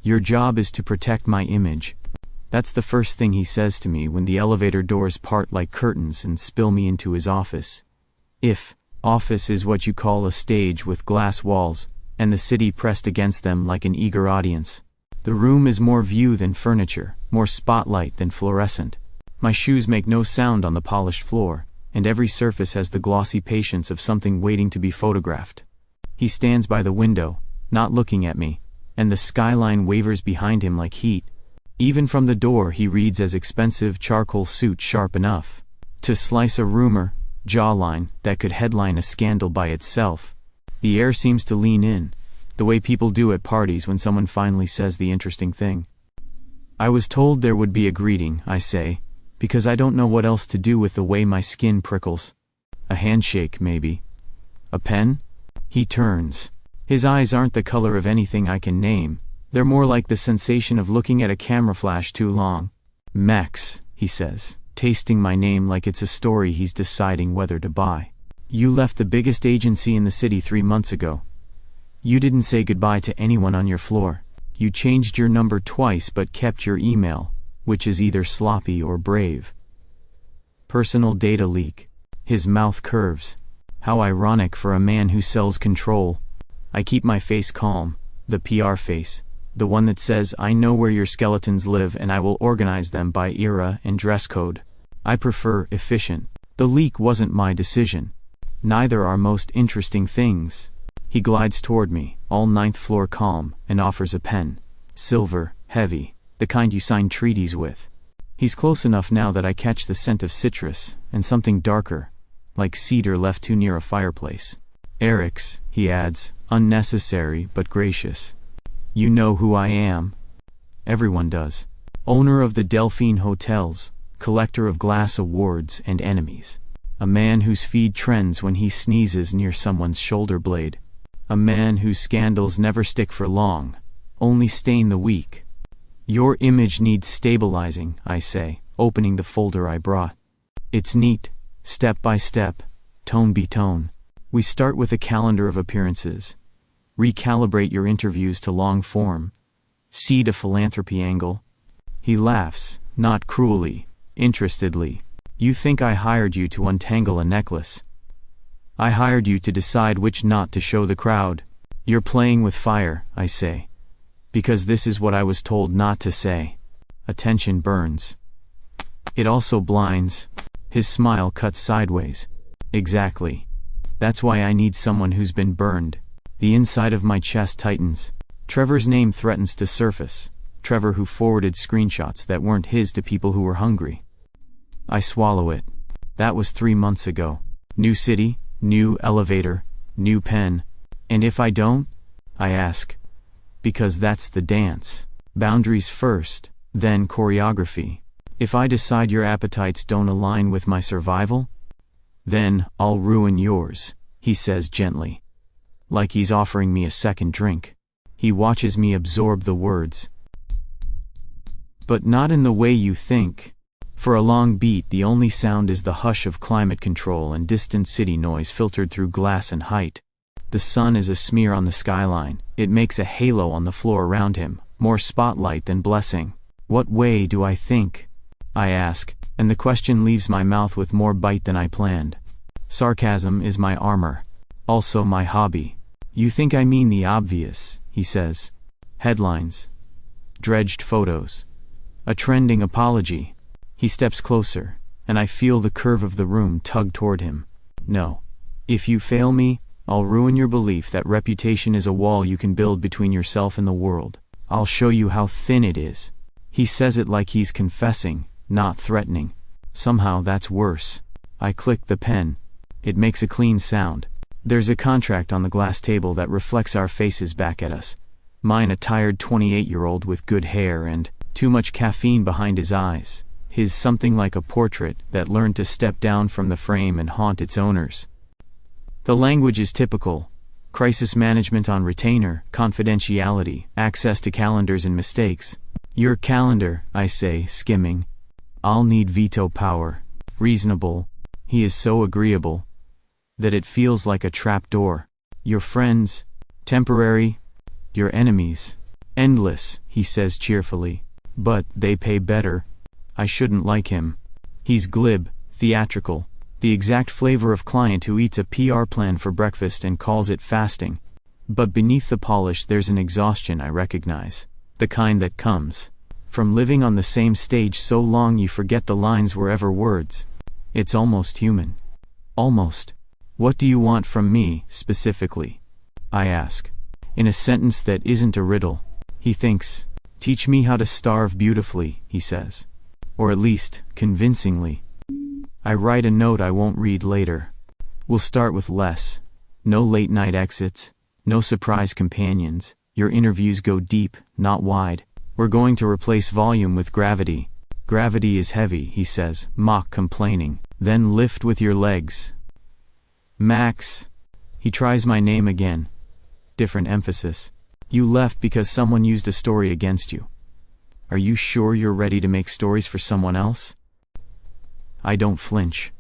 Your job is to protect my image. That's the first thing he says to me when the elevator doors part like curtains and spill me into his office. If office is what you call a stage with glass walls, and the city pressed against them like an eager audience, the room is more view than furniture, more spotlight than fluorescent. My shoes make no sound on the polished floor, and every surface has the glossy patience of something waiting to be photographed. He stands by the window, not looking at me, and the skyline wavers behind him like heat. Even from the door he reads as expensive charcoal suit sharp enough to slice a rumor, jawline, that could headline a scandal by itself. The air seems to lean in, the way people do at parties when someone finally says the interesting thing. I was told there would be a greeting, I say, because I don't know what else to do with the way my skin prickles. A handshake, maybe. A pen? He turns. His eyes aren't the color of anything I can name. They're more like the sensation of looking at a camera flash too long. Max, he says, tasting my name like it's a story he's deciding whether to buy. You left the biggest agency in the city 3 months ago. You didn't say goodbye to anyone on your floor. You changed your number twice but kept your email, which is either sloppy or brave. Personal data leak. His mouth curves. How ironic for a man who sells control. I keep my face calm, the PR face, the one that says I know where your skeletons live and I will organize them by era and dress code. I prefer efficient. The leak wasn't my decision. Neither are most interesting things. He glides toward me, all 9th floor calm, and offers a pen. Silver, heavy, the kind you sign treaties with. He's close enough now that I catch the scent of citrus, and something darker, like cedar left too near a fireplace. Eryx, he adds, unnecessary but gracious. You know who I am. Everyone does. Owner of the Delphine Hotels, collector of glass awards and enemies. A man whose feed trends when he sneezes near someone's shoulder blade. A man whose scandals never stick for long, only stain the weak. Your image needs stabilizing, I say, opening the folder I brought. It's neat, step by step, tone by tone. We start with a calendar of appearances. Recalibrate your interviews to long form. Seed a philanthropy angle. He laughs, not cruelly, interestedly. You think I hired you to untangle a necklace. I hired you to decide which knot to show the crowd. You're playing with fire, I say. Because this is what I was told not to say. Attention burns. It also blinds. His smile cuts sideways. Exactly. That's why I need someone who's been burned. The inside of my chest tightens. Trevor's name threatens to surface. Trevor who forwarded screenshots that weren't his to people who were hungry. I swallow it. That was 3 months ago. New city, new elevator, new pen. And if I don't? I ask. Because that's the dance. Boundaries first, then choreography. If I decide your appetites don't align with my survival, then I'll ruin yours, he says gently. Like he's offering me a second drink. He watches me absorb the words. But not in the way you think. For a long beat the only sound is the hush of climate control and distant city noise filtered through glass and height. The sun is a smear on the skyline. It makes a halo on the floor around him, more spotlight than blessing. What way do I think? I ask, and the question leaves my mouth with more bite than I planned. Sarcasm is my armor. Also my hobby. You think I mean the obvious, he says. Headlines. Dredged photos. A trending apology. He steps closer, and I feel the curve of the room tug toward him. No. If you fail me, I'll ruin your belief that reputation is a wall you can build between yourself and the world. I'll show you how thin it is. He says it like he's confessing, not threatening. Somehow that's worse. I click the pen. It makes a clean sound. There's a contract on the glass table that reflects our faces back at us. Mine a tired 28-year-old with good hair and too much caffeine behind his eyes. His something like a portrait that learned to step down from the frame and haunt its owners. The language is typical. Crisis management on retainer, confidentiality, access to calendars and mistakes. Your calendar, I say, skimming. I'll need veto power. Reasonable. He is so agreeable that it feels like a trap door. Your friends, temporary. Your enemies, Endless, he says cheerfully. But they pay better. I shouldn't like him. He's glib, theatrical, the exact flavor of client who eats a PR plan for breakfast and calls it fasting. But beneath the polish there's an exhaustion I recognize. The kind that comes from living on the same stage so long you forget the lines were ever words. It's almost human. Almost. What do you want from me, specifically? I ask. In a sentence that isn't a riddle. He thinks. Teach me how to starve beautifully, he says. Or at least, convincingly. I write a note I won't read later. We'll start with less. No late-night exits. No surprise companions. Your interviews go deep, not wide. We're going to replace volume with gravity. Gravity is heavy, he says, mock complaining. Then lift with your legs. Max. He tries my name again. Different emphasis. You left because someone used a story against you. Are you sure you're ready to make stories for someone else? I don't flinch.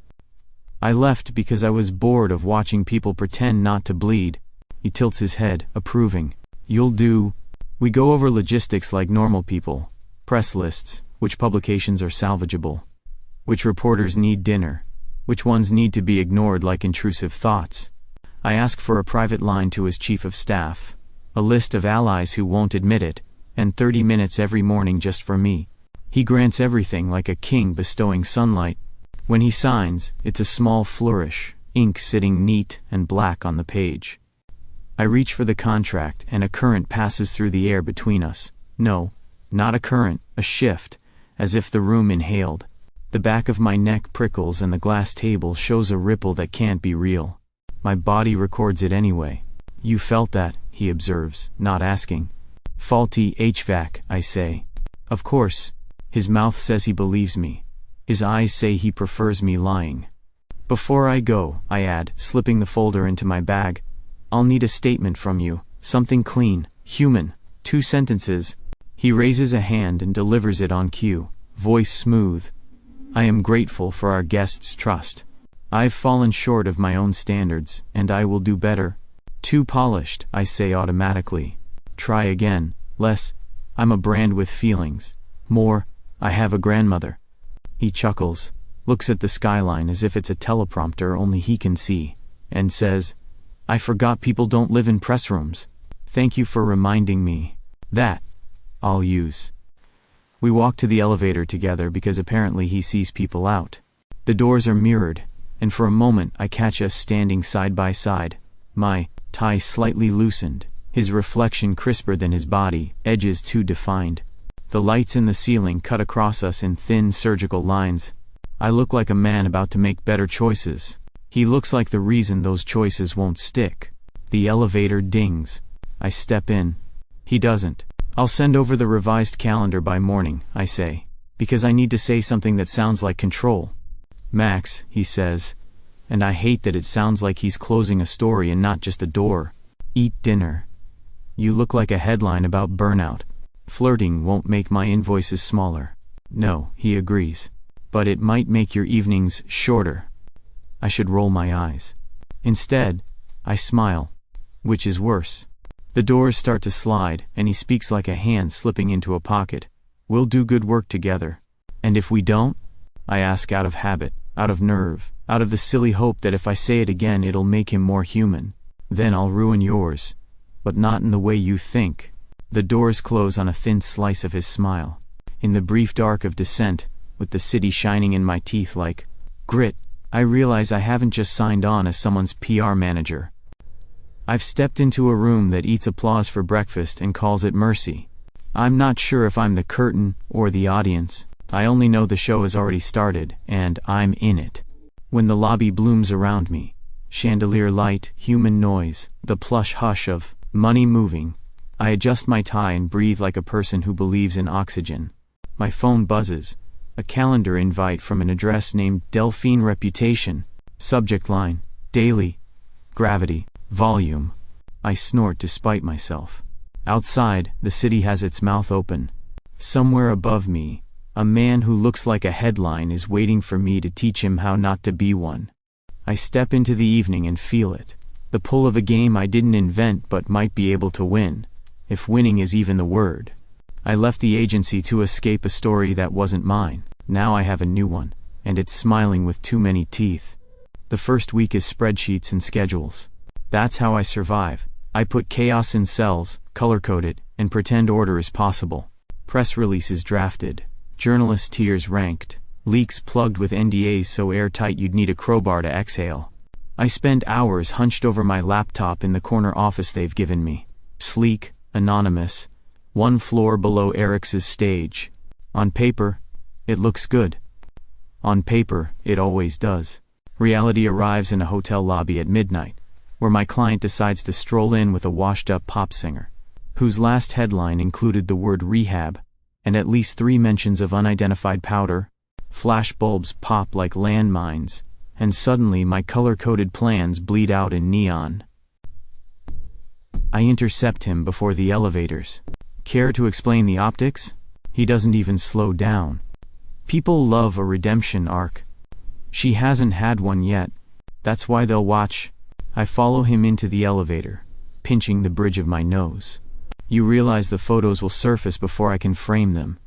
I left because I was bored of watching people pretend not to bleed. He tilts his head, approving. You'll do. We go over logistics like normal people. Press lists, which publications are salvageable. Which reporters need dinner. Which ones need to be ignored like intrusive thoughts. I ask for a private line to his chief of staff. A list of allies who won't admit it, and 30 minutes every morning just for me. He grants everything like a king bestowing sunlight. When he signs, it's a small flourish, ink sitting neat and black on the page. I reach for the contract and a current passes through the air between us. No, not a current, a shift, as if the room inhaled. The back of my neck prickles and the glass table shows a ripple that can't be real. My body records it anyway. You felt that, he observes, not asking. Faulty HVAC, I say. Of course. His mouth says he believes me. His eyes say he prefers me lying. Before I go, I add, slipping the folder into my bag, I'll need a statement from you, something clean, human, 2 sentences. He raises a hand and delivers it on cue, voice smooth. I am grateful for our guest's trust. I've fallen short of my own standards, and I will do better. Too polished, I say automatically. Try again. Less. I'm a brand with feelings. More. I have a grandmother. He chuckles, looks at the skyline as if it's a teleprompter only he can see, and says, I forgot people don't live in press rooms. Thank you for reminding me. That I'll use. We walk to the elevator together because apparently he sees people out. The doors are mirrored, and for a moment I catch us standing side by side. My tie slightly loosened, his reflection crisper than his body, edges too defined. The lights in the ceiling cut across us in thin surgical lines. I look like a man about to make better choices. He looks like the reason those choices won't stick. The elevator dings. I step in. He doesn't. I'll send over the revised calendar by morning, I say, because I need to say something that sounds like control. Max, he says, and I hate that it sounds like he's closing a story and not just a door. Eat dinner. You look like a headline about burnout. Flirting won't make my invoices smaller. No, he agrees. But it might make your evenings shorter. I should roll my eyes. Instead, I smile. Which is worse. The doors start to slide, and he speaks like a hand slipping into a pocket. We'll do good work together. And if we don't? I ask out of habit, out of nerve, out of the silly hope that if I say it again it'll make him more human. Then I'll ruin yours. But not in the way you think. The doors close on a thin slice of his smile. In the brief dark of descent, with the city shining in my teeth like grit, I realize I haven't just signed on as someone's PR manager. I've stepped into a room that eats applause for breakfast and calls it mercy. I'm not sure if I'm the curtain or the audience. I only know the show has already started, and I'm in it. When the lobby blooms around me, chandelier light, human noise, the plush hush of money moving, I adjust my tie and breathe like a person who believes in oxygen. My phone buzzes. A calendar invite from an address named Delphine Reputation. Subject line, daily. Gravity, volume. I snort despite myself. Outside, the city has its mouth open. Somewhere above me, a man who looks like a headline is waiting for me to teach him how not to be one. I step into the evening and feel it. The pull of a game I didn't invent but might be able to win. if winning is even the word. I left the agency to escape a story that wasn't mine. Now I have a new one, and it's smiling with too many teeth. The first week is spreadsheets and schedules. That's how I survive. I put chaos in cells, color-code it, and pretend order is possible. Press releases drafted. Journalist tiers ranked. Leaks plugged with NDAs so airtight you'd need a crowbar to exhale. I spend hours hunched over my laptop in the corner office they've given me. Sleek, anonymous, one floor below Eryx's stage. On paper, it looks good. On paper, it always does. Reality arrives in a hotel lobby at midnight, where my client decides to stroll in with a washed-up pop singer, whose last headline included the word rehab, and at least 3 mentions of unidentified powder. Flash bulbs pop like landmines, and suddenly my color-coded plans bleed out in neon. I intercept him before the elevators. Care to explain the optics? He doesn't even slow down. People love a redemption arc. She hasn't had one yet. That's why they'll watch. I follow him into the elevator, pinching the bridge of my nose. You realize the photos will surface before I can frame them.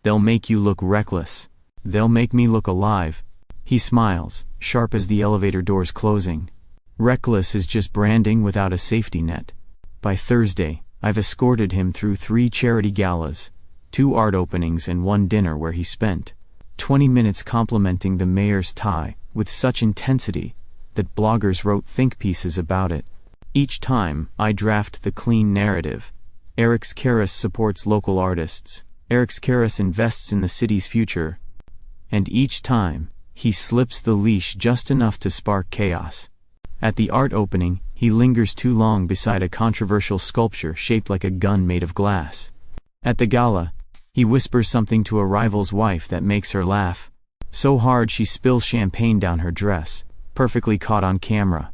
They'll make you look reckless. They'll make me look alive. He smiles, sharp as the elevator doors closing. Reckless is just branding without a safety net. By Thursday, I've escorted him through 3 charity galas, 2 art openings and 1 dinner where he spent 20 minutes complimenting the mayor's tie with such intensity that bloggers wrote think pieces about it. Each time, I draft the clean narrative. Eryx Karras supports local artists. Eryx Karras invests in the city's future. And each time, he slips the leash just enough to spark chaos. At the art opening, he lingers too long beside a controversial sculpture shaped like a gun made of glass. At the gala, he whispers something to a rival's wife that makes her laugh, so hard she spills champagne down her dress, perfectly caught on camera.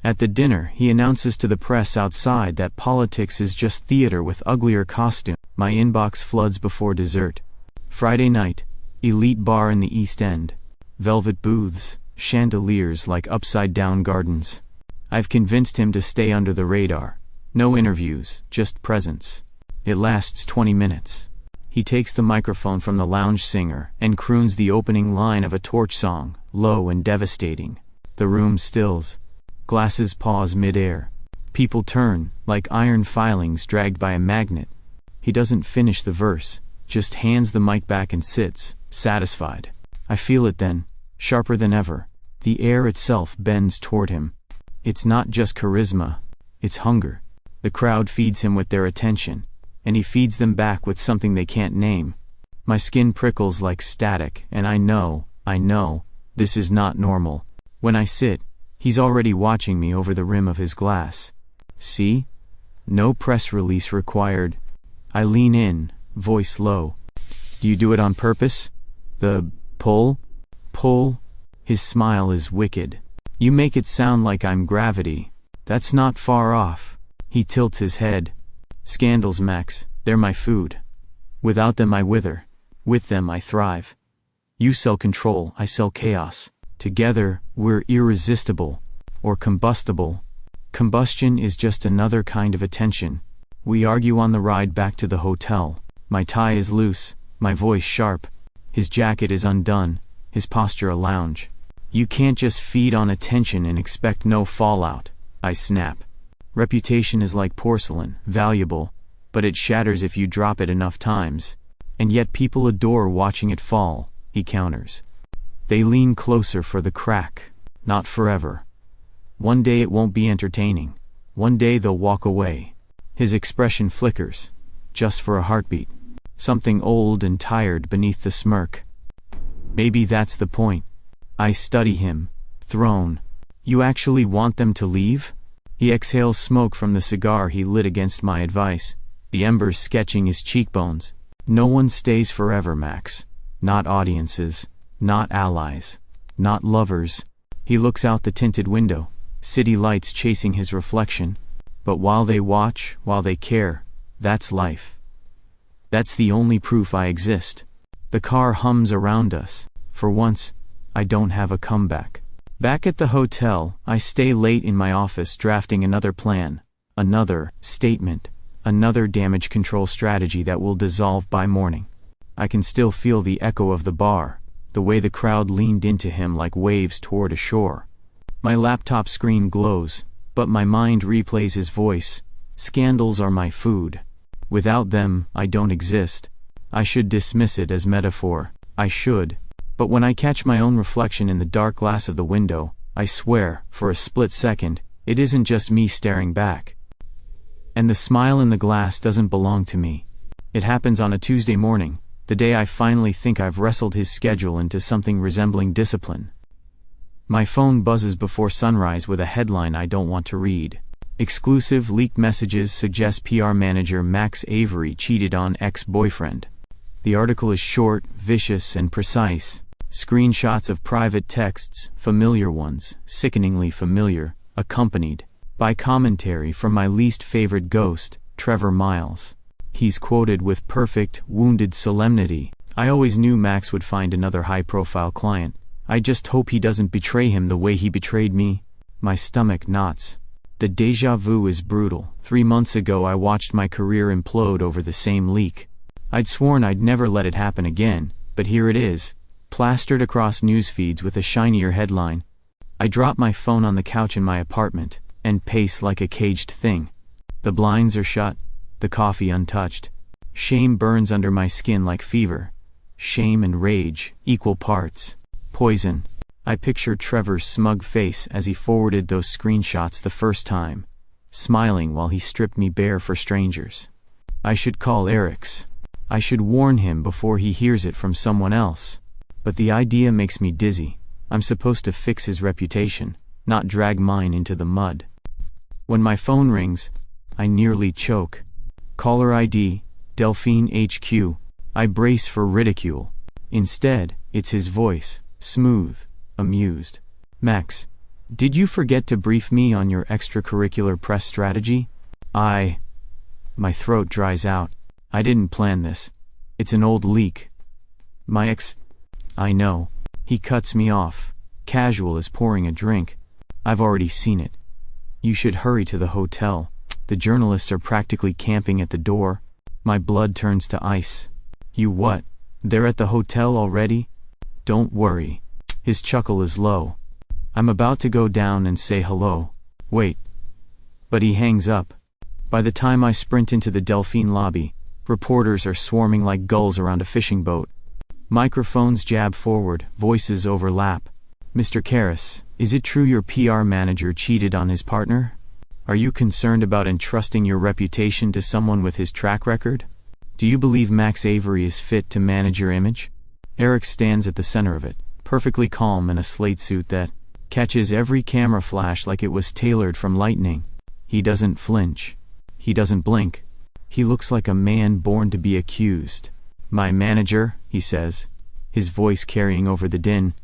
At the dinner, he announces to the press outside that politics is just theater with uglier costume. My inbox floods before dessert. Friday night, elite bar in the East End. Velvet booths, chandeliers like upside-down gardens. I've convinced him to stay under the radar. No interviews, just presence. It lasts 20 minutes. He takes the microphone from the lounge singer and croons the opening line of a Torch song, low and devastating. The room stills. Glasses pause mid-air. People turn, like iron filings dragged by a magnet. He doesn't finish the verse, just hands the mic back and sits, satisfied. I feel it then, sharper than ever. The air itself bends toward him. It's not just charisma, it's hunger. The crowd feeds him with their attention, and he feeds them back with something they can't name. My skin prickles like static, and I know, this is not normal. When I sit, he's already watching me over the rim of his glass. See? No press release required. I lean in, voice low. Do you do it on purpose? The pull? His smile is wicked. You make it sound like I'm gravity. That's not far off. He tilts his head. Scandals, Max, they're my food. Without them I wither. With them I thrive. You sell control, I sell chaos. Together, we're irresistible. Or combustible. Combustion is just another kind of attention. We argue on the ride back to the hotel. My tie is loose, my voice sharp. His jacket is undone, his posture a lounge. You can't just feed on attention and expect no fallout, I snap. Reputation is like porcelain, valuable, but it shatters if you drop it enough times. And yet people adore watching it fall, he counters. They lean closer for the crack, not forever. One day it won't be entertaining. One day they'll walk away. His expression flickers, just for a heartbeat. Something old and tired beneath the smirk. Maybe that's the point. I study him, thrown. You actually want them to leave? He exhales smoke from the cigar he lit against my advice, the embers sketching his cheekbones. No one stays forever, Max. Not audiences, not allies, not lovers. He looks out the tinted window, city lights chasing his reflection. But while they watch, while they care, that's life. That's the only proof I exist. The car hums around us. For once, I don't have a comeback. Back at the hotel, I stay late in my office drafting another plan, another statement. Another damage control strategy that will dissolve by morning. I can still feel the echo of the bar, the way the crowd leaned into him like waves toward a shore. My laptop screen glows, but my mind replays his voice. Scandals are my food. Without them, I don't exist. I should dismiss it as metaphor. I should. But when I catch my own reflection in the dark glass of the window, I swear, for a split second, it isn't just me staring back. And the smile in the glass doesn't belong to me. It happens on a Tuesday morning, the day I finally think I've wrestled his schedule into something resembling discipline. My phone buzzes before sunrise with a headline I don't want to read. Exclusive leaked messages suggest PR manager Max Avery cheated on ex-boyfriend. The article is short, vicious, and precise. Screenshots of private texts, familiar ones, sickeningly familiar, accompanied by commentary from my least favorite ghost, Trevor Miles. He's quoted with perfect, wounded solemnity. I always knew Max would find another high-profile client. I just hope he doesn't betray him the way he betrayed me. My stomach knots. The déjà vu is brutal. 3 months ago I watched my career implode over the same leak. I'd sworn I'd never let it happen again, but here it is, plastered across news feeds with a shinier headline. I drop my phone on the couch in my apartment, and pace like a caged thing. The blinds are shut, the coffee untouched. Shame burns under my skin like fever. Shame and rage, equal parts. Poison. I picture Trevor's smug face as he forwarded those screenshots the first time, smiling while he stripped me bare for strangers. I should call Eryx. I should warn him before he hears it from someone else. But the idea makes me dizzy. I'm supposed to fix his reputation, not drag mine into the mud. When my phone rings, I nearly choke. Caller ID, Delphine HQ. I brace for ridicule. Instead, it's his voice, smooth, amused. Max, did you forget to brief me on your extracurricular press strategy? My throat dries out. I didn't plan this. It's an old leak. I know. He cuts me off, casual as pouring a drink. I've already seen it. You should hurry to the hotel. The journalists are practically camping at the door. My blood turns to ice. You what? They're at the hotel already? Don't worry. His chuckle is low. I'm about to go down and say hello. Wait. But he hangs up. By the time I sprint into the Delphine lobby, reporters are swarming like gulls around a fishing boat. Microphones jab forward, voices overlap. Mr. Karras, is it true your PR manager cheated on his partner? Are you concerned about entrusting your reputation to someone with his track record? Do you believe Max Avery is fit to manage your image? Eryx stands at the center of it, perfectly calm in a slate suit that catches every camera flash like it was tailored from lightning. He doesn't flinch. He doesn't blink. He looks like a man born to be accused. My manager, he says, his voice carrying over the din,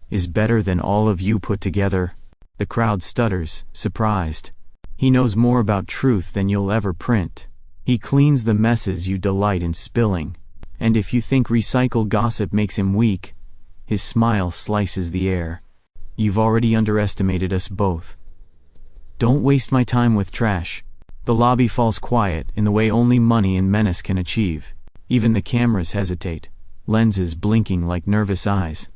is better than all of you put together. The crowd stutters, surprised. He knows more about truth than you'll ever print. He cleans the messes you delight in spilling. And if you think recycled gossip makes him weak, his smile slices the air. You've already underestimated us both. Don't waste my time with trash. The lobby falls quiet in the way only money and menace can achieve. Even the cameras hesitate, lenses blinking like nervous eyes.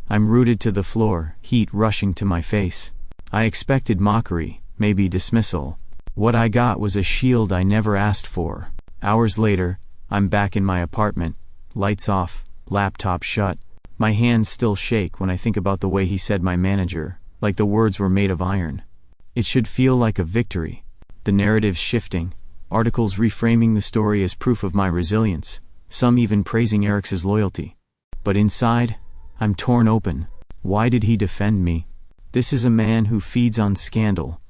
I'm rooted to the floor, heat rushing to my face. I expected mockery, maybe dismissal. What I got was a shield I never asked for. Hours later, I'm back in my apartment, lights off, laptop shut. My hands still shake when I think about the way he said my manager, like the words were made of iron. It should feel like a victory. The narrative's shifting, articles reframing the story as proof of my resilience, some even praising Eryx's loyalty. But inside, I'm torn open. Why did he defend me? This is a man who feeds on scandal,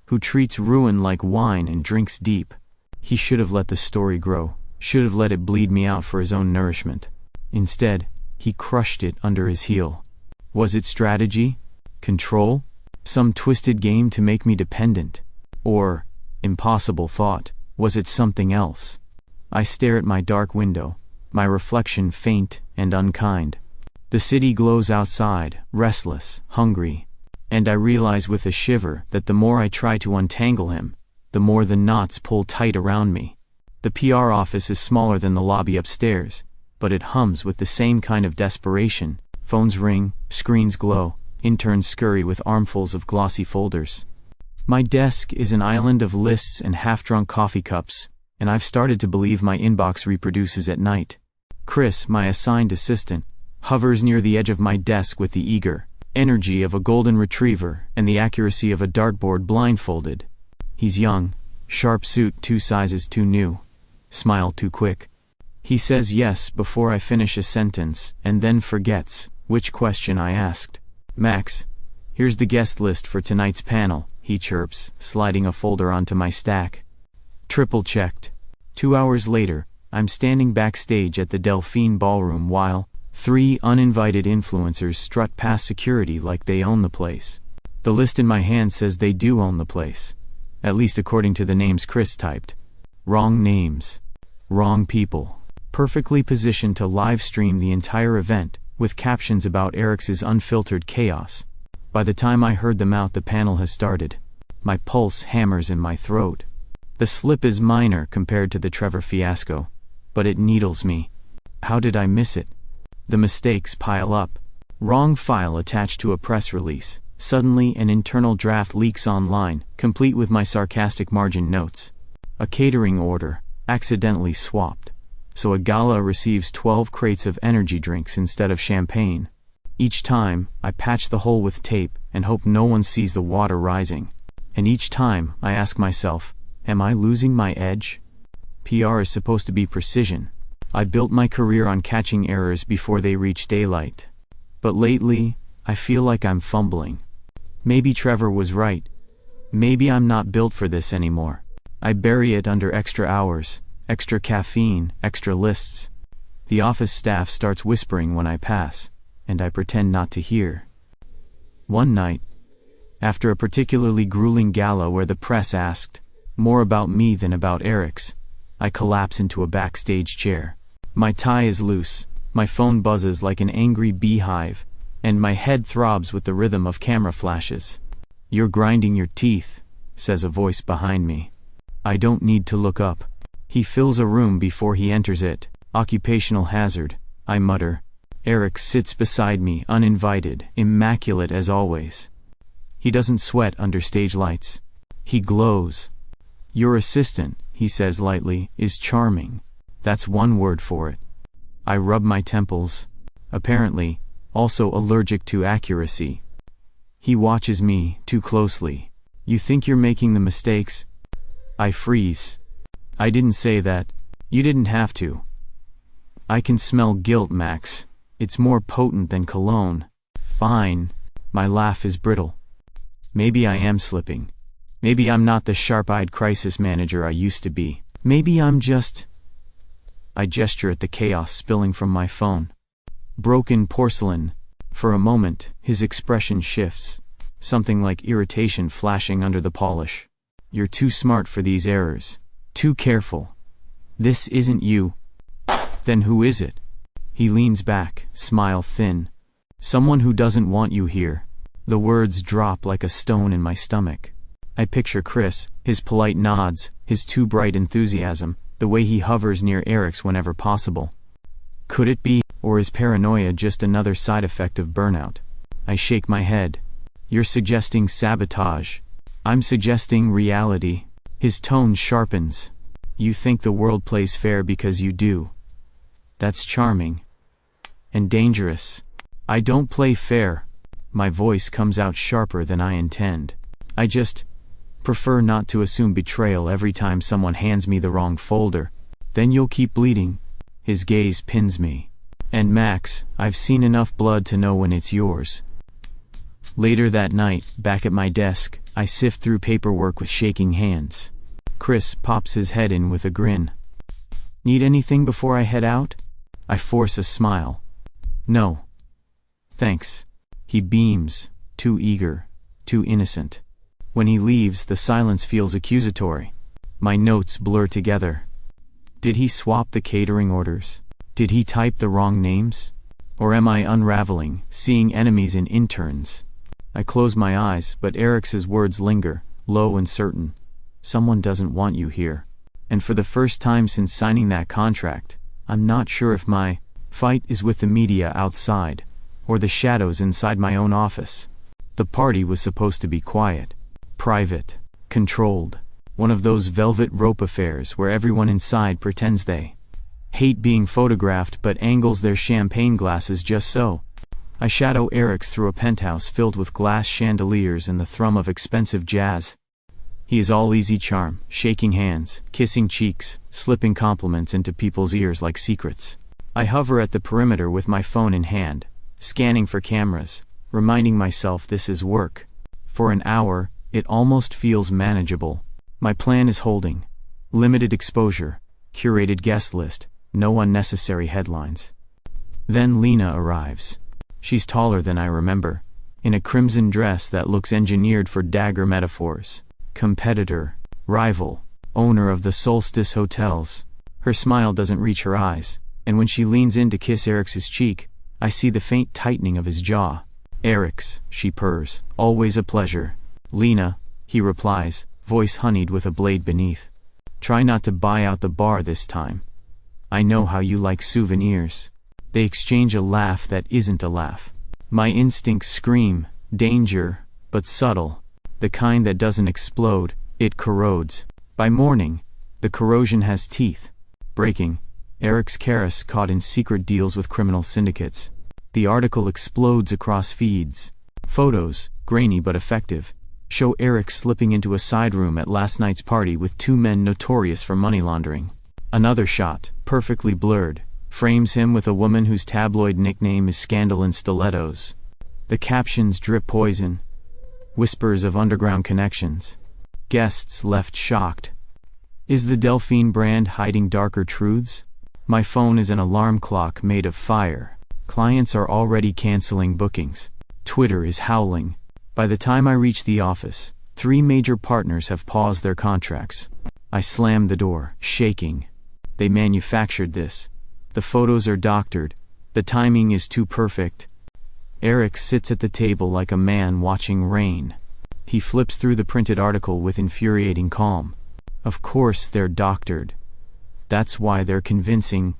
who treats ruin like wine and drinks deep. He should have let the story grow, should have let it bleed me out for his own nourishment. Instead, he crushed it under his heel. Was it strategy? Control? Some twisted game to make me dependent? Or, impossible thought, was it something else? I stare at my dark window, my reflection faint and unkind. The city glows outside, restless, hungry, and I realize with a shiver that the more I try to untangle him, the more the knots pull tight around me. The PR office is smaller than the lobby upstairs, but it hums with the same kind of desperation. Phones ring, screens glow, interns scurry with armfuls of glossy folders. My desk is an island of lists and half-drunk coffee cups, and I've started to believe my inbox reproduces at night. Chris, my assigned assistant, hovers near the edge of my desk with the eager energy of a golden retriever and the accuracy of a dartboard blindfolded. He's young, sharp suit 2 sizes too new, smile too quick. He says yes before I finish a sentence and then forgets which question I asked. Max, here's the guest list for tonight's panel, he chirps, sliding a folder onto my stack. Triple checked. 2 hours later, I'm standing backstage at the Delphine Ballroom while 3 uninvited influencers strut past security like they own the place. The list in my hand says they do own the place. At least according to the names Chris typed. Wrong names. Wrong people. Perfectly positioned to live stream the entire event, with captions about Eryx's unfiltered chaos. By the time I heard them out, the panel has started. My pulse hammers in my throat. The slip is minor compared to the Trevor fiasco, but it needles me. How did I miss it? The mistakes pile up. Wrong file attached to a press release. Suddenly an internal draft leaks online, complete with my sarcastic margin notes. A catering order, accidentally swapped. So a gala receives 12 crates of energy drinks instead of champagne. Each time, I patch the hole with tape and hope no one sees the water rising. And each time, I ask myself, am I losing my edge? PR is supposed to be precision. I built my career on catching errors before they reach daylight. But lately, I feel like I'm fumbling. Maybe Trevor was right. Maybe I'm not built for this anymore. I bury it under extra hours, extra caffeine, extra lists. The office staff starts whispering when I pass, and I pretend not to hear. One night, after a particularly grueling gala where the press asked more about me than about Eryx, I collapse into a backstage chair. My tie is loose, my phone buzzes like an angry beehive, and my head throbs with the rhythm of camera flashes. "You're grinding your teeth," says a voice behind me. I don't need to look up. He fills a room before he enters it. Occupational hazard, I mutter. Eryx sits beside me, uninvited, immaculate as always. He doesn't sweat under stage lights. He glows. "Your assistant," he says lightly, "is charming. That's one word for it." I rub my temples. Apparently, also allergic to accuracy. He watches me too closely. "You think you're making the mistakes?" I freeze. "I didn't say that. You didn't have to." "I can smell guilt, Max. It's more potent than cologne." "Fine." My laugh is brittle. Maybe I am slipping. Maybe I'm not the sharp-eyed crisis manager I used to be. Maybe I'm just... I gesture at the chaos spilling from my phone. Broken porcelain. For a moment, his expression shifts. Something like irritation flashing under the polish. "You're too smart for these errors. Too careful. This isn't you." "Then who is it?" He leans back, smile thin. "Someone who doesn't want you here." The words drop like a stone in my stomach. I picture Chris, his polite nods, his too bright enthusiasm, the way he hovers near Eryx whenever possible. Could it be, or is paranoia just another side effect of burnout? I shake my head. "You're suggesting sabotage." "I'm suggesting reality." His tone sharpens. "You think the world plays fair because you do. That's charming. And dangerous." "I don't play fair." My voice comes out sharper than I intend. "I just prefer not to assume betrayal every time someone hands me the wrong folder. Then you'll keep bleeding." His gaze pins me. "And Max, I've seen enough blood to know when it's yours." Later that night, back at my desk, I sift through paperwork with shaking hands. Chris pops his head in with a grin. "Need anything before I head out?" I force a smile. "No. Thanks." He beams, too eager, too innocent. When he leaves, the silence feels accusatory. My notes blur together. Did he swap the catering orders? Did he type the wrong names? Or am I unraveling, seeing enemies in interns? I close my eyes, but Eryx's words linger, low and certain. "Someone doesn't want you here." And for the first time since signing that contract, I'm not sure if my fight is with the media outside, or the shadows inside my own office. The party was supposed to be quiet, private, controlled. One of those velvet rope affairs where everyone inside pretends they hate being photographed but angles their champagne glasses just so. I shadow Eryx through a penthouse filled with glass chandeliers and the thrum of expensive jazz. He is all easy charm, shaking hands, kissing cheeks, slipping compliments into people's ears like secrets. I hover at the perimeter with my phone in hand, scanning for cameras, reminding myself this is work. For an hour, it almost feels manageable. My plan is holding. Limited exposure, curated guest list, no unnecessary headlines. Then Lena arrives. She's taller than I remember, in a crimson dress that looks engineered for dagger metaphors. Competitor, rival, owner of the Solstice Hotels. Her smile doesn't reach her eyes, and when she leans in to kiss Eryx's cheek, I see the faint tightening of his jaw. "Eryx," she purrs, "always a pleasure." "Lena," he replies, voice honeyed with a blade beneath. "Try not to buy out the bar this time. I know how you like souvenirs." They exchange a laugh that isn't a laugh. My instincts scream, danger, but subtle. The kind that doesn't explode, it corrodes. By morning, the corrosion has teeth. Breaking: Eryx Karras caught in secret deals with criminal syndicates. The article explodes across feeds. Photos, grainy but effective, show Eryx slipping into a side room at last night's party with two men notorious for money laundering. Another shot, perfectly blurred, frames him with a woman whose tabloid nickname is Scandal in Stilettos. The captions drip poison. Whispers of underground connections. Guests left shocked. Is the Delphine brand hiding darker truths? My phone is an alarm clock made of fire. Clients are already canceling bookings. Twitter is howling. By the time I reach the office, 3 major partners have paused their contracts. I slam the door, shaking. They manufactured this. The photos are doctored. The timing is too perfect. Eryx sits at the table like a man watching rain. He flips through the printed article with infuriating calm. Of course they're doctored. That's why they're convincing.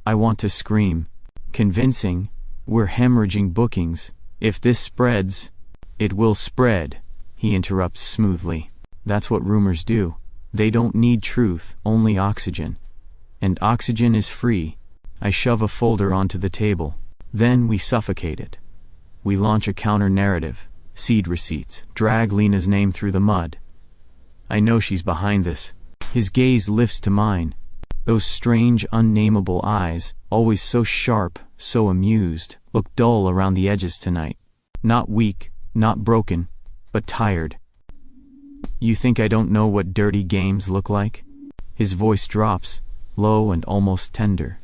I want to scream. Convincing? We're hemorrhaging bookings. If this spreads, it will spread, he interrupts smoothly. That's what rumors do. They don't need truth, only oxygen. And oxygen is free. I shove a folder onto the table. Then we suffocate it. We launch a counter-narrative, seed receipts, drag Lena's name through the mud. I know she's behind this. His gaze lifts to mine. Those strange, unnameable eyes, always so sharp, so amused, look dull around the edges tonight. Not weak, not broken, but tired. You think I don't know what dirty games look like? His voice drops, low and almost tender.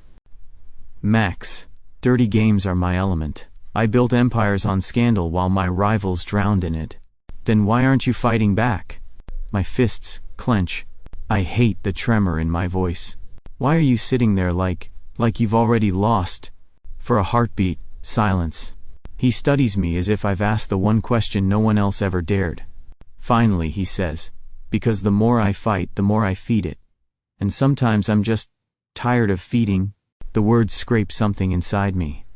Max, dirty games are my element. I built empires on scandal while my rivals drowned in it. Then why aren't you fighting back? My fists clench. I hate the tremor in my voice. Why are you sitting there like you've already lost? For a heartbeat, silence. He studies me as if I've asked the one question no one else ever dared. Finally, he says, because the more I fight, the more I feed it. And sometimes I'm just tired of feeding. The words scrape something inside me.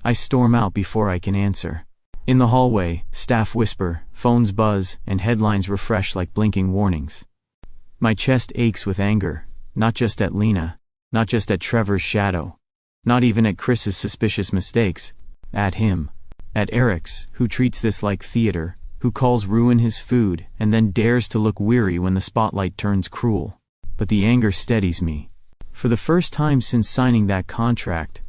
I storm out before I can answer. In the hallway, staff whisper, phones buzz, and headlines refresh like blinking warnings. My chest aches with anger, not just at Lena, not just at Trevor's shadow, not even at Chris's suspicious mistakes, at him, at Eryx, who treats this like theater, who calls ruin his food, and then dares to look weary when the spotlight turns cruel. But the anger steadies me. For the first time since signing that contract,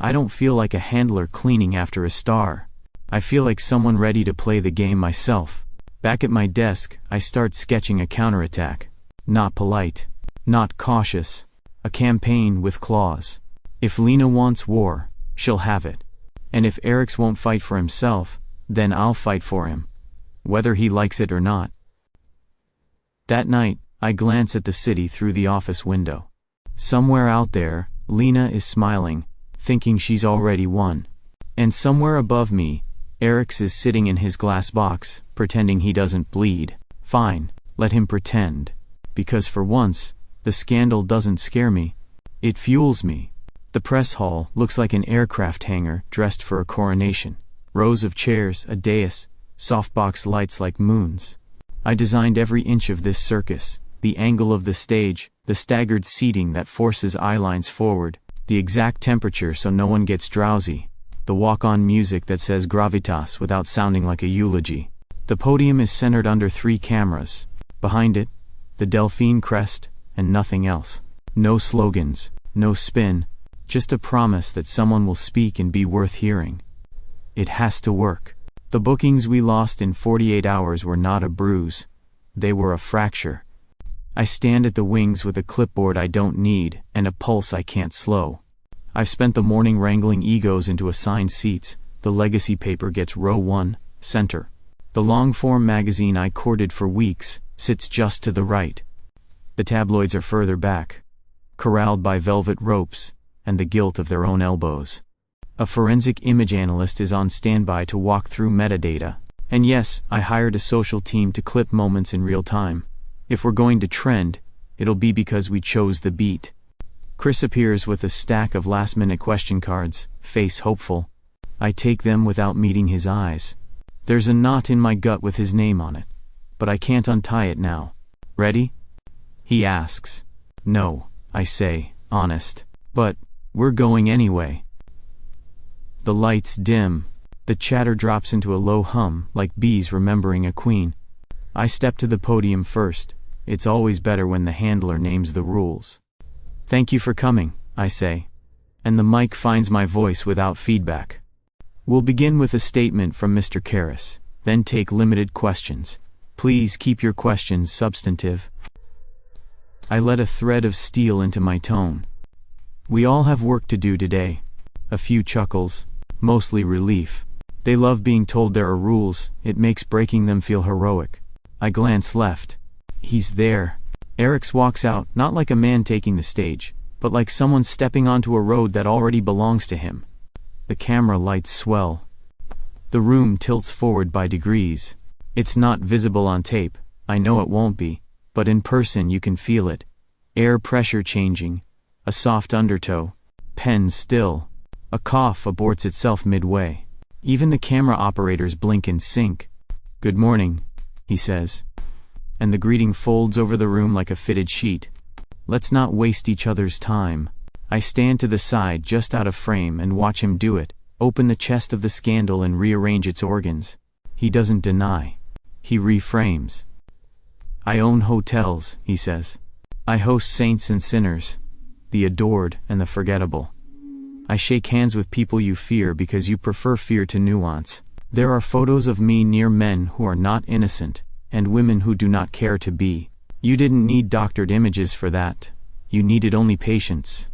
I don't feel like a handler cleaning after a star. I feel like someone ready to play the game myself. Back at my desk, I start sketching a counterattack. Not polite, not cautious, a campaign with claws. If Lena wants war, she'll have it. And if Eryx won't fight for himself, then I'll fight for him, whether he likes it or not. That night, I glance at the city through the office window. Somewhere out there, Lena is smiling, thinking she's already won. And somewhere above me, Eryx is sitting in his glass box, pretending he doesn't bleed. Fine, let him pretend. because for once, the scandal doesn't scare me. It fuels me. The press hall looks like an aircraft hangar dressed for a coronation. Rows of chairs, a dais, softbox lights like moons. I designed every inch of this circus, the angle of the stage, the staggered seating that forces eye lines forward, the exact temperature so no one gets drowsy, the walk-on music that says gravitas without sounding like a eulogy. The podium is centered under 3 cameras. Behind it, the Delphine crest, and nothing else. No slogans, no spin, just a promise that someone will speak and be worth hearing. It has to work. The bookings we lost in 48 hours were not a bruise. They were a fracture. I stand at the wings with a clipboard I don't need and a pulse I can't slow. I've spent the morning wrangling egos into assigned seats. The legacy paper gets row 1, center. The long-form magazine I courted for weeks sits just to the right. The tabloids are further back, corralled by velvet ropes and the guilt of their own elbows. A forensic image analyst is on standby to walk through metadata. And yes, I hired a social team to clip moments in real time. If we're going to trend, it'll be because we chose the beat. Chris appears with a stack of last-minute question cards, face hopeful. I take them without meeting his eyes. There's a knot in my gut with his name on it, but I can't untie it now. Ready? He asks. No, I say, honest. But we're going anyway. The lights dim. The chatter drops into a low hum, like bees remembering a queen. I step to the podium first. It's always better when the handler names the rules. Thank you for coming, I say. And the mic finds my voice without feedback. We'll begin with a statement from Mr. Karras, then take limited questions. Please keep your questions substantive. I let a thread of steel into my tone. We all have work to do today. A few chuckles, mostly relief. They love being told there are rules, it makes breaking them feel heroic. I glance left. He's there. Eryx walks out, not like a man taking the stage, but like someone stepping onto a road that already belongs to him. The camera lights swell. The room tilts forward by degrees. It's not visible on tape, I know it won't be, but in person you can feel it. Air pressure changing, a soft undertow, pen still. A cough aborts itself midway. Even the camera operators blink in sync. Good morning, he says. And the greeting folds over the room like a fitted sheet. Let's not waste each other's time. I stand to the side just out of frame and watch him do it, open the chest of the scandal and rearrange its organs. He doesn't deny. He reframes. I own hotels, he says. I host saints and sinners, the adored and the forgettable. I shake hands with people you fear because you prefer fear to nuance. There are photos of me near men who are not innocent, and women who do not care to be. You didn't need doctored images for that. You needed only patience.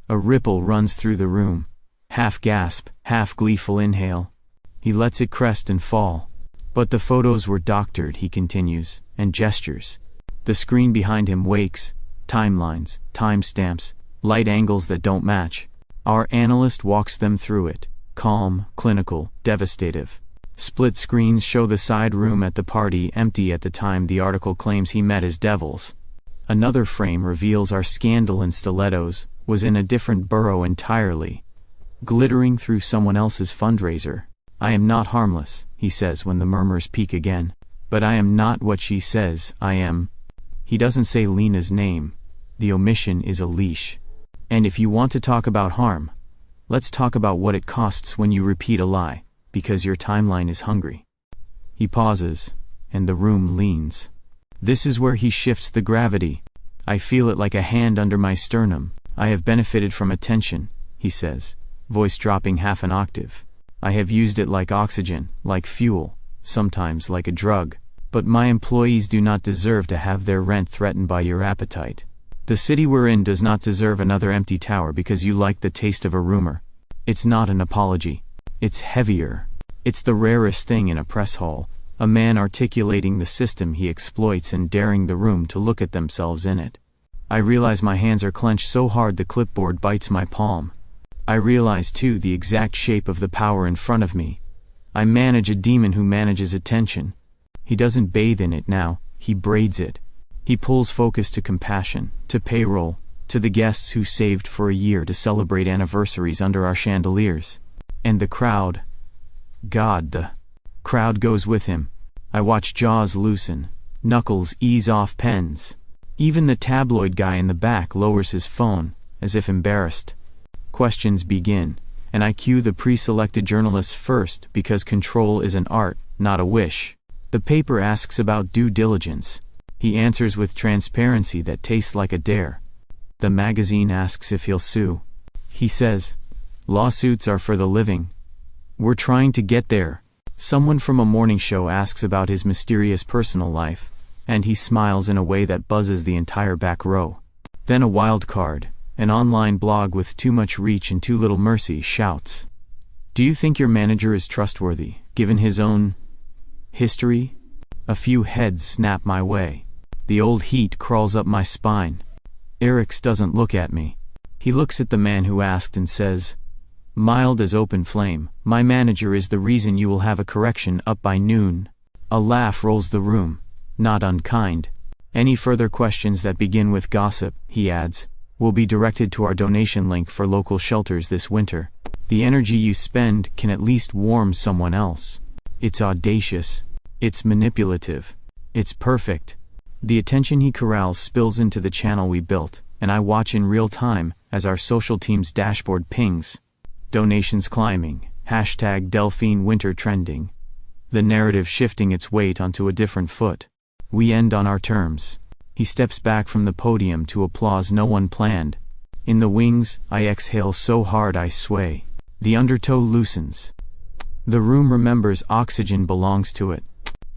A ripple runs through the room. Half gasp, half gleeful inhale. He lets it crest and fall. But the photos were doctored, he continues, and gestures. The screen behind him wakes. Timelines, timestamps, light angles that don't match. Our analyst walks them through it. Calm, clinical, devastative. Split screens show the side room at the party empty at the time the article claims he met his devils. Another frame reveals our scandal in stilettos was in a different borough entirely. Glittering through someone else's fundraiser. I am not harmless, he says when the murmurs peak again. But I am not what she says I am. He doesn't say Lena's name. The omission is a leash. And if you want to talk about harm, let's talk about what it costs when you repeat a lie, because your timeline is hungry. He pauses, and the room leans. This is where he shifts the gravity. I feel it like a hand under my sternum. I have benefited from attention, he says, voice dropping half an octave. I have used it like oxygen, like fuel, sometimes like a drug. But my employees do not deserve to have their rent threatened by your appetite. The city we're in does not deserve another empty tower because you like the taste of a rumor. It's not an apology. It's heavier. It's the rarest thing in a press hall, a man articulating the system he exploits and daring the room to look at themselves in it. I realize my hands are clenched so hard the clipboard bites my palm. I realize too the exact shape of the power in front of me. I manage a demon who manages attention. He doesn't bathe in it now, he braids it. He pulls focus to compassion, to payroll, to the guests who saved for a year to celebrate anniversaries under our chandeliers. And the crowd. God, the crowd goes with him. I watch jaws loosen, knuckles ease off pens. Even the tabloid guy in the back lowers his phone, as if embarrassed. Questions begin, and I cue the pre-selected journalists first because control is an art, not a wish. The paper asks about due diligence. He answers with transparency that tastes like a dare. The magazine asks if he'll sue. He says, lawsuits are for the living. We're trying to get there. Someone from a morning show asks about his mysterious personal life, and he smiles in a way that buzzes the entire back row. Then a wild card, an online blog with too much reach and too little mercy, shouts, "Do you think your manager is trustworthy, given his own history?" A few heads snap my way. The old heat crawls up my spine. Eryx doesn't look at me. He looks at the man who asked and says, mild as open flame, "My manager is the reason you will have a correction up by noon." A laugh rolls the room, not unkind. Any further questions that begin with gossip, he adds, will be directed to our donation link for local shelters this winter. The energy you spend can at least warm someone else. It's audacious. It's manipulative. It's perfect. The attention he corrals spills into the channel we built, and I watch in real time as our social team's dashboard pings. Donations climbing, #Delphine Winter trending. The narrative shifting its weight onto a different foot. We end on our terms. He steps back from the podium to applause no one planned. In the wings, I exhale so hard I sway. The undertow loosens. The room remembers oxygen belongs to it.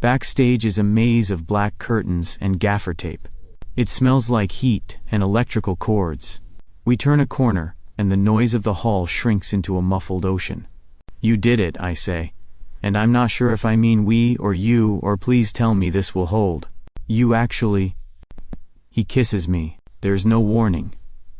Backstage is a maze of black curtains and gaffer tape. It smells like heat and electrical cords. We turn a corner, and the noise of the hall shrinks into a muffled ocean. "You did it," I say. "And I'm not sure if I mean we or you, or please tell me this will hold. You actually..." He kisses me. There's no warning,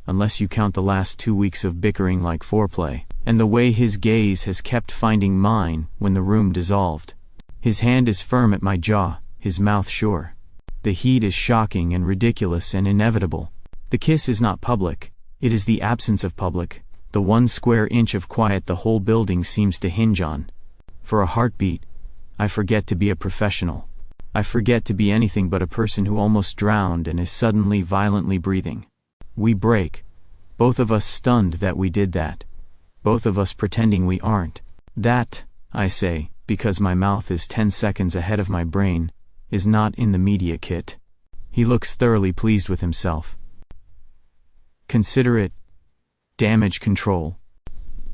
unless you count the last 2 weeks of bickering like foreplay, and the way his gaze has kept finding mine when the room dissolved. His hand is firm at my jaw, his mouth sure. The heat is shocking and ridiculous and inevitable. The kiss is not public. It is the absence of public, the 1 square inch of quiet the whole building seems to hinge on. For a heartbeat, I forget to be a professional. I forget to be anything but a person who almost drowned and is suddenly violently breathing. We break. Both of us stunned that we did that. Both of us pretending we aren't. That, I say, because my mouth is 10 seconds ahead of my brain, is not in the media kit. He looks thoroughly pleased with himself. Consider it damage control.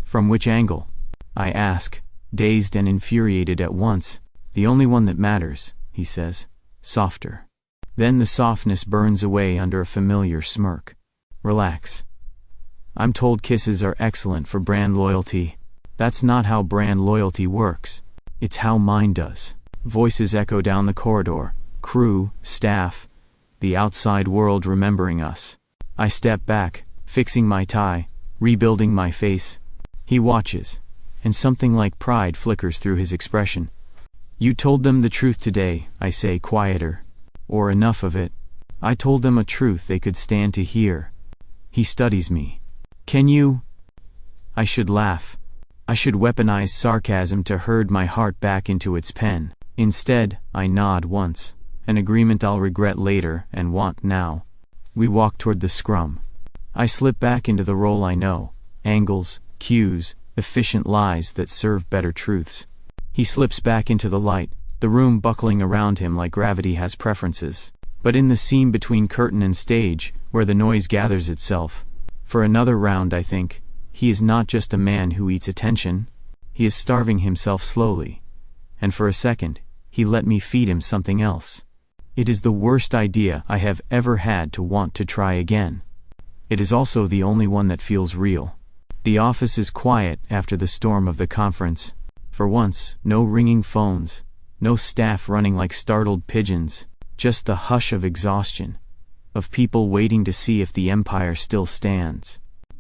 From which angle? I ask, dazed and infuriated at once. The only one that matters, he says, softer. Then the softness burns away under a familiar smirk. Relax. I'm told kisses are excellent for brand loyalty. That's not how brand loyalty works. It's how mine does. Voices echo down the corridor. Crew, staff, the outside world remembering us. I step back, fixing my tie, rebuilding my face. He watches, and something like pride flickers through his expression. You told them the truth today, I say, quieter. Or enough of it. I told them a truth they could stand to hear. He studies me. Can you? I should laugh. I should weaponize sarcasm to herd my heart back into its pen. Instead, I nod once, an agreement I'll regret later and want now. We walk toward the scrum. I slip back into the role I know. Angles, cues, efficient lies that serve better truths. He slips back into the light, the room buckling around him like gravity has preferences. But in the seam between curtain and stage, where the noise gathers itself, for another round I think, he is not just a man who eats attention. He is starving himself slowly. And for a second, he let me feed him something else. It is the worst idea I have ever had to want to try again. It is also the only one that feels real. The office is quiet after the storm of the conference. For once, no ringing phones, no staff running like startled pigeons, just the hush of exhaustion, of people waiting to see if the empire still stands.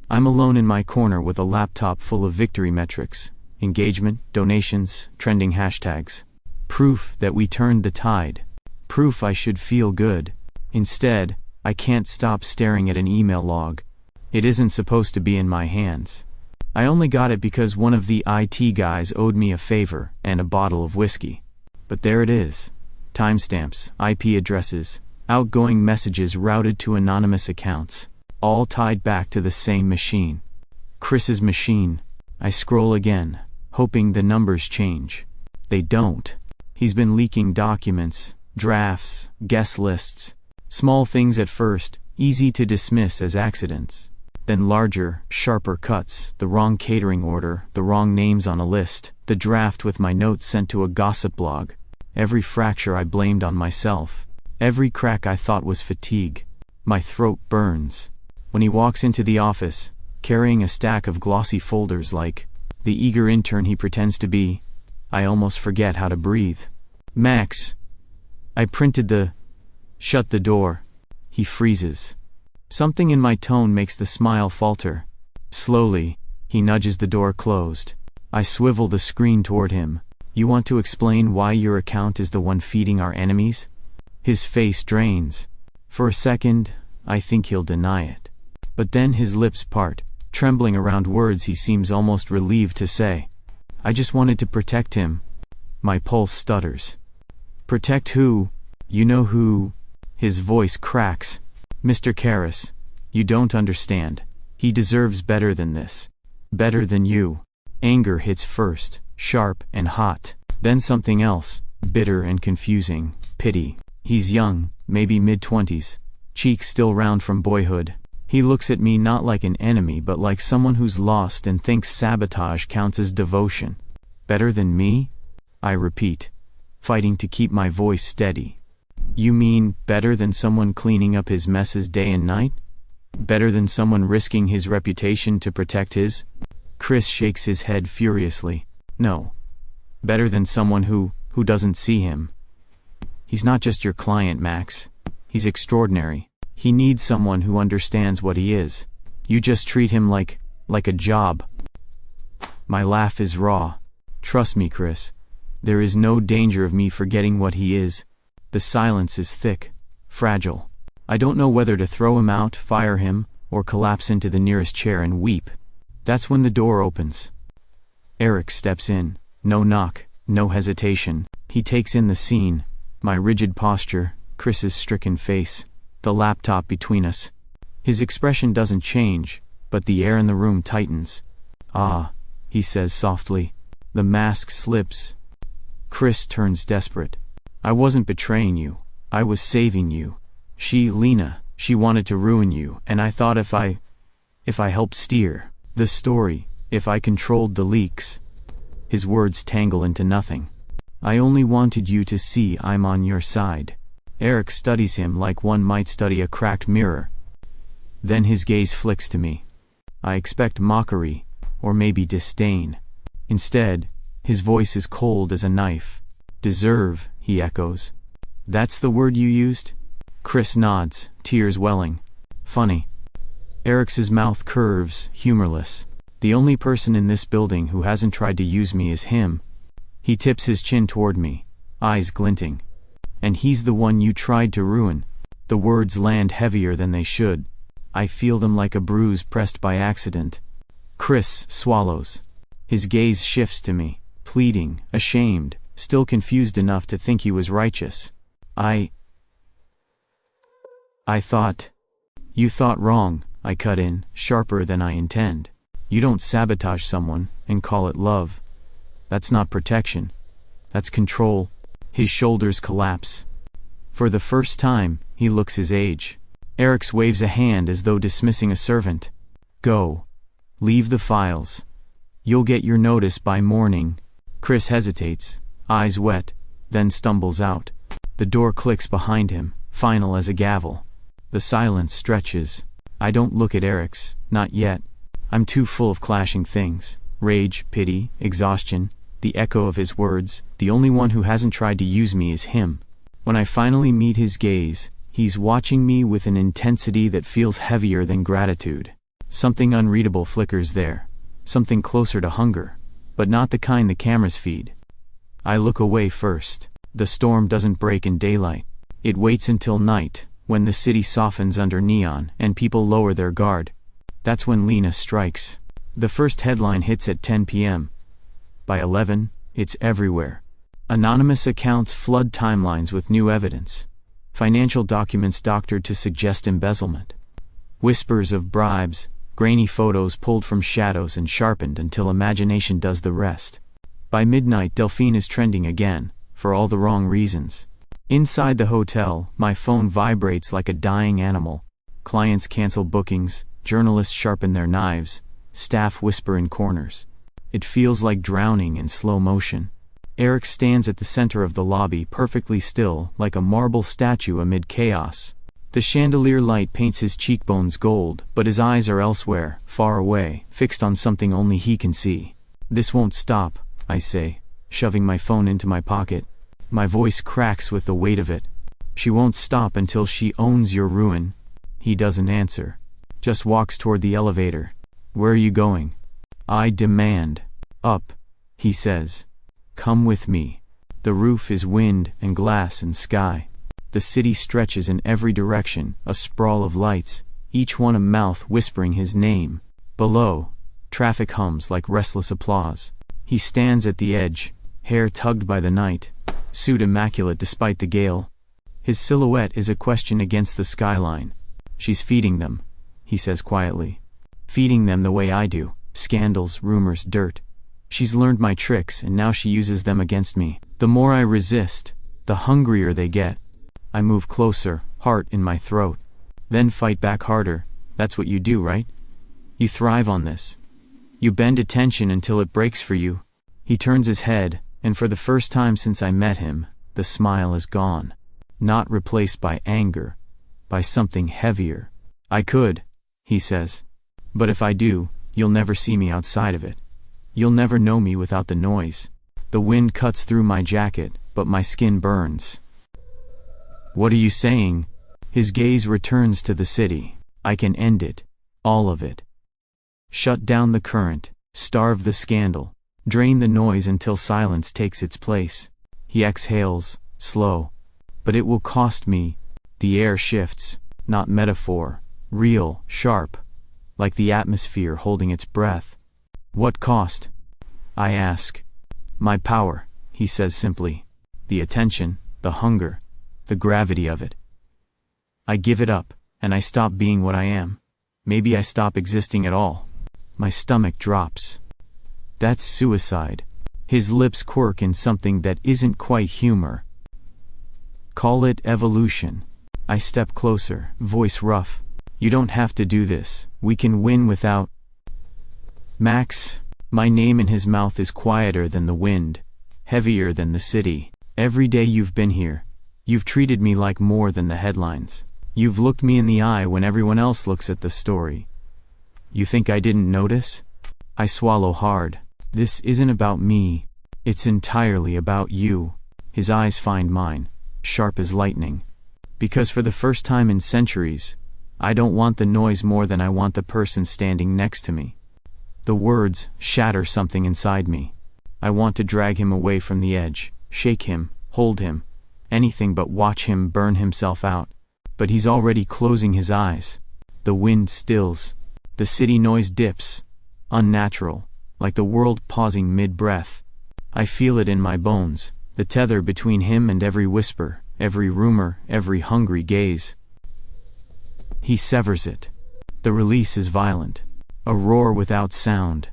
I'm alone in my corner with a laptop full of victory metrics, engagement, donations, trending hashtags. Proof that we turned the tide. Proof I should feel good. Instead, I can't stop staring at an email log. It isn't supposed to be in my hands. I only got it because one of the IT guys owed me a favor and a bottle of whiskey. But there it is. Timestamps, IP addresses, outgoing messages routed to anonymous accounts, all tied back to the same machine. Chris's machine. I scroll again, hoping the numbers change. They don't. He's been leaking documents, drafts, guest lists. Small things at first, easy to dismiss as accidents. Then larger, sharper cuts, the wrong catering order, the wrong names on a list, the draft with my notes sent to a gossip blog. Every fracture I blamed on myself. Every crack I thought was fatigue. My throat burns. When he walks into the office, carrying a stack of glossy folders like the eager intern he pretends to be, I almost forget how to breathe. Max. I printed the... Shut the door. He freezes. Something in my tone makes the smile falter. Slowly, he nudges the door closed. I swivel the screen toward him. You want to explain why your account is the one feeding our enemies? His face drains. For a second, I think he'll deny it. But then his lips part, trembling around words he seems almost relieved to say. I just wanted to protect him. My pulse stutters. Protect who? You know who? His voice cracks. Mr. Karras, you don't understand. He deserves better than this. Better than you. Anger hits first, sharp and hot. Then something else, bitter and confusing, pity. He's young, maybe mid-20s. Cheeks still round from boyhood. He looks at me not like an enemy but like someone who's lost and thinks sabotage counts as devotion. Better than me? I repeat, fighting to keep my voice steady. You mean better than someone cleaning up his messes day and night? Better than someone risking his reputation to protect his? Chris shakes his head furiously. No. Better than someone who doesn't see him. He's not just your client, Max. He's extraordinary. He needs someone who understands what he is. You just treat him like a job. My laugh is raw. Trust me, Chris. There is no danger of me forgetting what he is. The silence is thick, fragile. I don't know whether to throw him out, fire him, or collapse into the nearest chair and weep. That's when the door opens. Eryx steps in. No knock, no hesitation. He takes in the scene. My rigid posture, Chris's stricken face, the laptop between us. His expression doesn't change, but the air in the room tightens. Ah, he says softly. The mask slips. Chris turns desperate. I wasn't betraying you. I was saving you. Lena, she wanted to ruin you, and I thought if I helped steer the story, if I controlled the leaks. His words tangle into nothing. I only wanted you to see I'm on your side. Eryx studies him like one might study a cracked mirror. Then his gaze flicks to me. I expect mockery, or maybe disdain. Instead, his voice is cold as a knife. Deserve, he echoes. That's the word you used? Chris nods, tears welling. Funny. Eryx's mouth curves, humorless. The only person in this building who hasn't tried to use me is him. He tips his chin toward me, eyes glinting. And he's the one you tried to ruin. The words land heavier than they should. I feel them like a bruise pressed by accident. Chris swallows. His gaze shifts to me, pleading, ashamed, still confused enough to think he was righteous. I thought. You thought wrong, I cut in, sharper than I intend. You don't sabotage someone and call it love. That's not protection. That's control. His shoulders collapse. For the first time, he looks his age. Eryx waves a hand as though dismissing a servant. Go. Leave the files. You'll get your notice by morning. Chris hesitates, eyes wet, then stumbles out. The door clicks behind him, final as a gavel. The silence stretches. I don't look at Eryx, not yet. I'm too full of clashing things. Rage, pity, exhaustion, the echo of his words. The only one who hasn't tried to use me is him. When I finally meet his gaze, he's watching me with an intensity that feels heavier than gratitude. Something unreadable flickers there. Something closer to hunger. But not the kind the cameras feed. I look away first. The storm doesn't break in daylight. It waits until night, When the city softens under neon and people lower their guard. That's when Lena strikes. The first headline hits at 10 p.m. By 11, it's everywhere. Anonymous accounts flood timelines with new evidence. Financial documents doctored to suggest embezzlement. Whispers of bribes, grainy photos pulled from shadows and sharpened until imagination does the rest. By midnight, Delphine is trending again, for all the wrong reasons. Inside the hotel, my phone vibrates like a dying animal. Clients cancel bookings, journalists sharpen their knives, staff whisper in corners. It feels like drowning in slow motion. Eryx stands at the center of the lobby, perfectly still, like a marble statue amid chaos. The chandelier light paints his cheekbones gold, but his eyes are elsewhere, far away, fixed on something only he can see. "This won't stop," I say, shoving my phone into my pocket. My voice cracks with the weight of it. "She won't stop until she owns your ruin." He doesn't answer. Just walks toward the elevator. "Where are you going?" I demand. "Up," he says. "Come with me." The roof is wind and glass and sky. The city stretches in every direction, a sprawl of lights, each one a mouth whispering his name. Below, traffic hums like restless applause. He stands at the edge, hair tugged by the night, suit immaculate despite the gale. His silhouette is a question against the skyline. "She's feeding them," he says quietly. "Feeding them the way I do, scandals, rumors, dirt. She's learned my tricks and now she uses them against me. The more I resist, the hungrier they get." I move closer, heart in my throat. "Then fight back harder. That's what you do, right? You thrive on this. You bend attention until it breaks for you." He turns his head, and for the first time since I met him, the smile is gone. Not replaced by anger, by something heavier. "I could," he says. "But if I do, you'll never see me outside of it. You'll never know me without the noise." The wind cuts through my jacket, but my skin burns. "What are you saying?" His gaze returns to the city. "I can end it. All of it. Shut down the current, starve the scandal, drain the noise until silence takes its place." He exhales, slow. "But it will cost me." The air shifts, not metaphor, real, sharp, like the atmosphere holding its breath. "What cost?" I ask. "My power," he says simply. "The attention, the hunger, the gravity of it. I give it up, and I stop being what I am. Maybe I stop existing at all." My stomach drops. "That's suicide." His lips quirk in something that isn't quite humor. "Call it evolution." I step closer, voice rough. "You don't have to do this. We can win without." "Max." My name in his mouth is quieter than the wind, heavier than the city. "Every day you've been here, you've treated me like more than the headlines. You've looked me in the eye when everyone else looks at the story. You think I didn't notice?" I swallow hard. "This isn't about me. It's entirely about you." His eyes find mine, sharp as lightning. Because for the first time in centuries, I don't want the noise more than I want the person standing next to me. The words shatter something inside me. I want to drag him away from the edge, shake him, hold him, anything but watch him burn himself out. But he's already closing his eyes. The wind stills. The city noise dips. Unnatural, like the world pausing mid-breath. I feel it in my bones, the tether between him and every whisper, every rumor, every hungry gaze. He severs it. The release is violent. A roar without sound.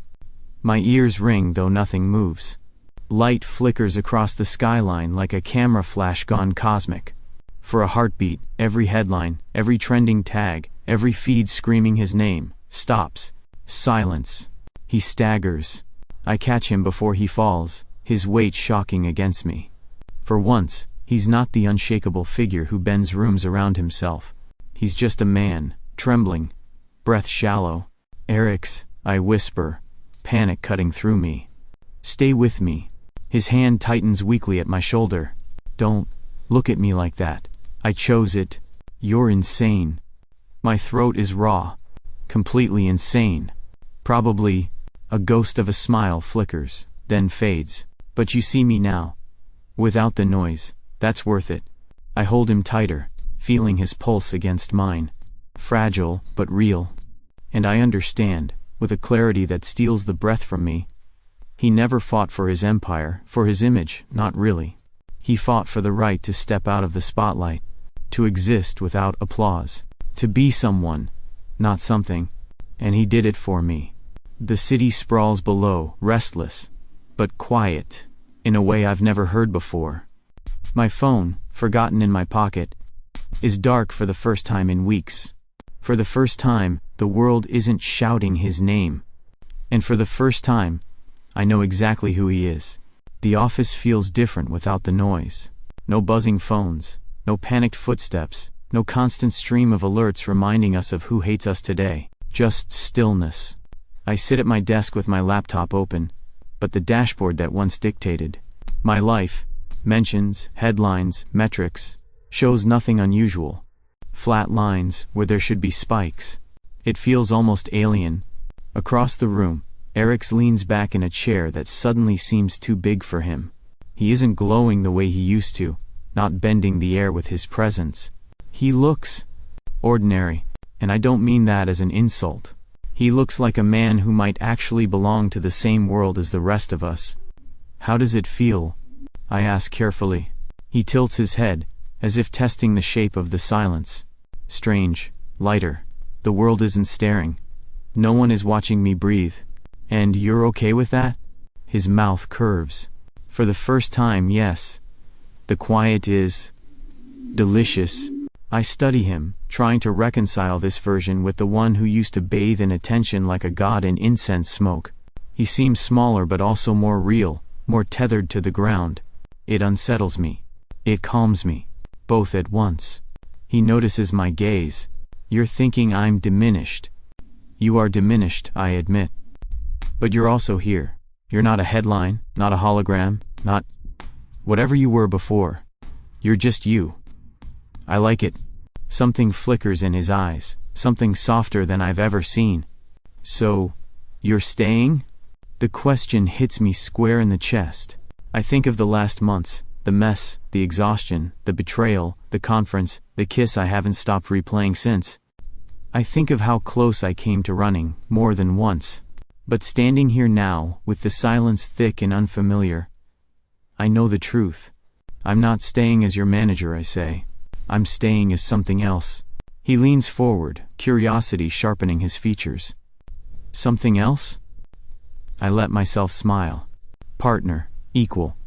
My ears ring though nothing moves. Light flickers across the skyline like a camera flash gone cosmic. For a heartbeat, every headline, every trending tag, every feed screaming his name, stops. Silence. He staggers. I catch him before he falls, his weight shocking against me. For once, he's not the unshakable figure who bends rooms around himself. He's just a man, trembling, breath shallow. "Eryx," I whisper, panic cutting through me. "Stay with me." His hand tightens weakly at my shoulder. "Don't look at me like that. I chose it. You're insane." My throat is raw. Completely insane. Probably. A ghost of a smile flickers, then fades. "But you see me now. Without the noise. That's worth it." I hold him tighter, feeling his pulse against mine. Fragile, but real. And I understand, with a clarity that steals the breath from me. He never fought for his empire, for his image, not really. He fought for the right to step out of the spotlight, to exist without applause, to be someone, not something, and he did it for me. The city sprawls below, restless, but quiet, in a way I've never heard before. My phone, forgotten in my pocket, is dark for the first time in weeks. For the first time, the world isn't shouting his name. And for the first time, I know exactly who he is. The office feels different without the noise. No buzzing phones, no panicked footsteps, no constant stream of alerts reminding us of who hates us today. Just stillness. I sit at my desk with my laptop open, but the dashboard that once dictated my life, mentions, headlines, metrics, shows nothing unusual. Flat lines where there should be spikes. It feels almost alien. Across the room, Eryx leans back in a chair that suddenly seems too big for him. He isn't glowing the way he used to, not bending the air with his presence. He looks ordinary, and I don't mean that as an insult. He looks like a man who might actually belong to the same world as the rest of us. How does it feel? I ask carefully. He tilts his head, as if testing the shape of the silence. Strange, lighter. The world isn't staring. No one is watching me breathe. And you're okay with that? His mouth curves. For the first time, yes. The quiet is delicious. I study him, trying to reconcile this version with the one who used to bathe in attention like a god in incense smoke. He seems smaller but also more real, more tethered to the ground. It unsettles me. It calms me. Both at once. He notices my gaze. You're thinking I'm diminished. You are diminished, I admit. But you're also here. You're not a headline, not a hologram, not whatever you were before. You're just you. I like it. Something flickers in his eyes, something softer than I've ever seen. So, you're staying? The question hits me square in the chest. I think of the last months, the mess, the exhaustion, the betrayal, the conference, the kiss I haven't stopped replaying since. I think of how close I came to running, more than once. But standing here now, with the silence thick and unfamiliar, I know the truth. I'm not staying as your manager, I say. I'm staying as something else. He leans forward, curiosity sharpening his features. Something else? I let myself smile. Partner, equal.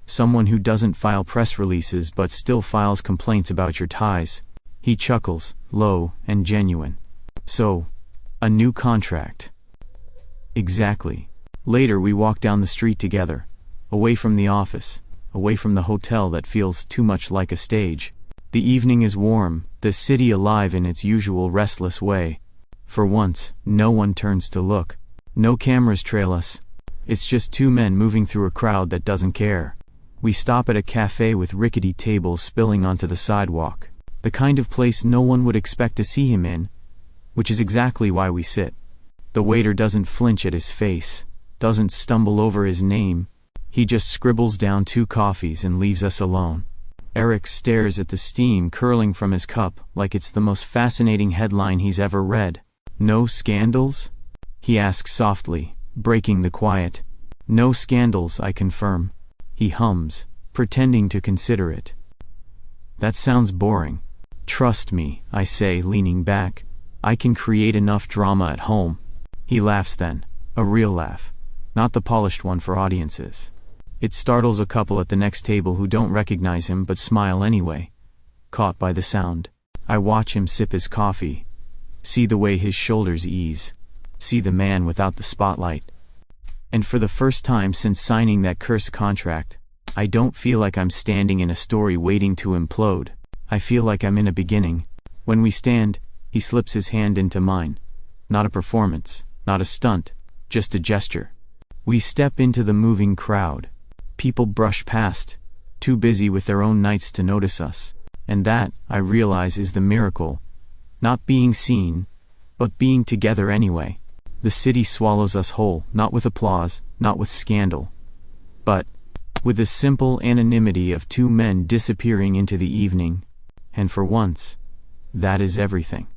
Someone who doesn't file press releases but still files complaints about your ties. He chuckles, low and genuine. So, a new contract. Exactly. Later we walk down the street together, away from the office, away from the hotel that feels too much like a stage. The evening is warm, the city alive in its usual restless way. For once, no one turns to look. No cameras trail us. It's just two men moving through a crowd that doesn't care. We stop at a cafe with rickety tables spilling onto the sidewalk. The kind of place no one would expect to see him in, which is exactly why we sit. The waiter doesn't flinch at his face, doesn't stumble over his name. He just scribbles down 2 coffees and leaves us alone. Eryx stares at the steam curling from his cup like it's the most fascinating headline he's ever read. No scandals? He asks softly, breaking the quiet. No scandals, I confirm. He hums, pretending to consider it. That sounds boring. Trust me, I say, leaning back. I can create enough drama at home. He laughs then, a real laugh, not the polished one for audiences. It startles a couple at the next table who don't recognize him but smile anyway, caught by the sound. I watch him sip his coffee, see the way his shoulders ease, see the man without the spotlight. And for the first time since signing that cursed contract, I don't feel like I'm standing in a story waiting to implode. I feel like I'm in a beginning. When we stand, he slips his hand into mine. Not a performance, not a stunt, just a gesture. We step into the moving crowd. People brush past, too busy with their own nights to notice us. And that, I realize, is the miracle. Not being seen, but being together anyway. The city swallows us whole, not with applause, not with scandal, but with the simple anonymity of 2 men disappearing into the evening. And for once, that is everything.